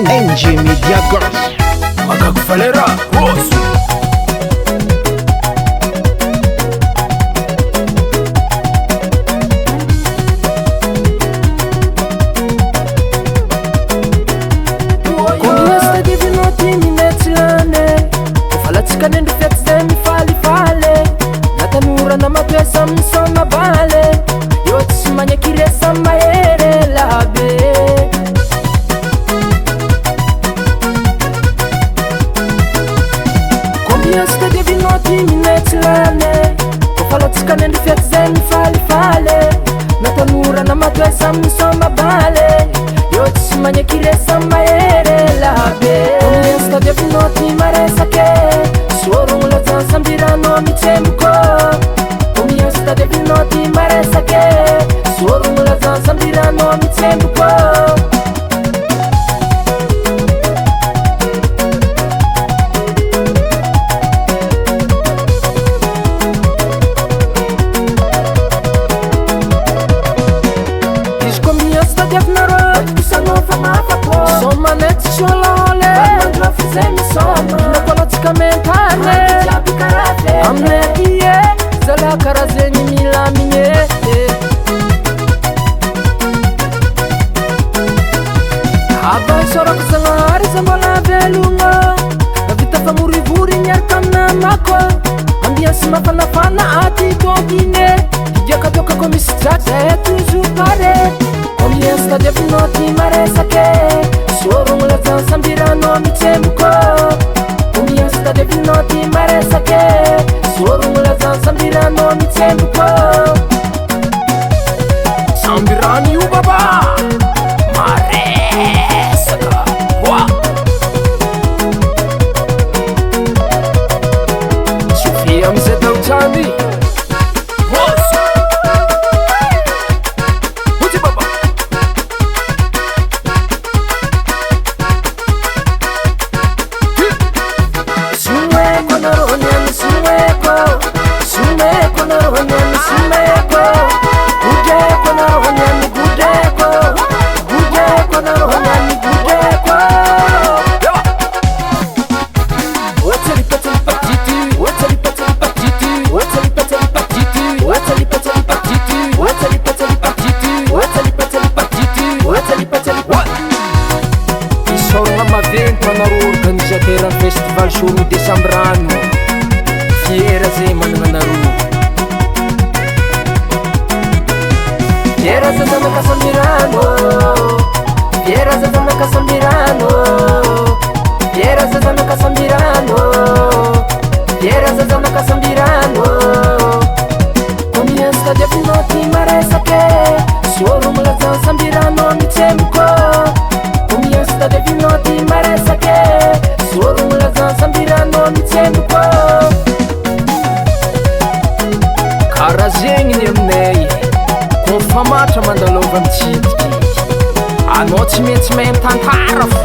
NG Media Girls Makakufalera Rosu Comiesta divinoti minetilane Kufalatika nende fiatzemi fali fale Natanura na mapesa msoma bale Yote simanya kiresa maere labe Comiesta divinoti minetilane Kufalatika nende fiatzemi fali fale Natanura na mapesa msoma bale Yote simanya kiresa maere labe Comiesta divinoti maresa ke Suorung la zansambirano mitemko Comiesta divinoti maresa ke Suorung la zansambirano mitemko Karazeni mila minye Haba sora kusangari sambola velunga Navita famuri vuri nyarkana mako Ambiansi mafana fana ati togine Yaka toka komistrate toujours pare Comiesta devinoti maresa ke Suorung la zansambirano mitemko Comiesta devinoti maresa ke Suorung la zansambirano mitemko Sambirani ubaba Maresaka Wa Sofia mzeta utani Rosu Uti baba Sumeko na rohonyani sumeko Sumeko na rohonyani sumeko Gudeko na rohonyani gudeko Gudeko na rohonyani gudeko Weteli peteli patiti Weteli peteli patiti Weteli peteli patiti Weteli peteli patiti Weteli peteli patiti Weteli peteli patiti Weteli peteli patiti Isorna mavento anaro organisateur festival show Desambrano Fiera zay manana anaro Fiera zazana Kasambirano Fiera zazana Kasambirano Fiera zazana Kasambirano Fiera zazana Kasambirano Comiesta devinoti maresa ke Suorung la zansambirano mitemko Comiesta devinoti maresa ke Suorung la zansambirano mitemko Karazegny ny aminay Kofa matra mandalova mitsitiky Anao tsy maintsy mahay mitantara fo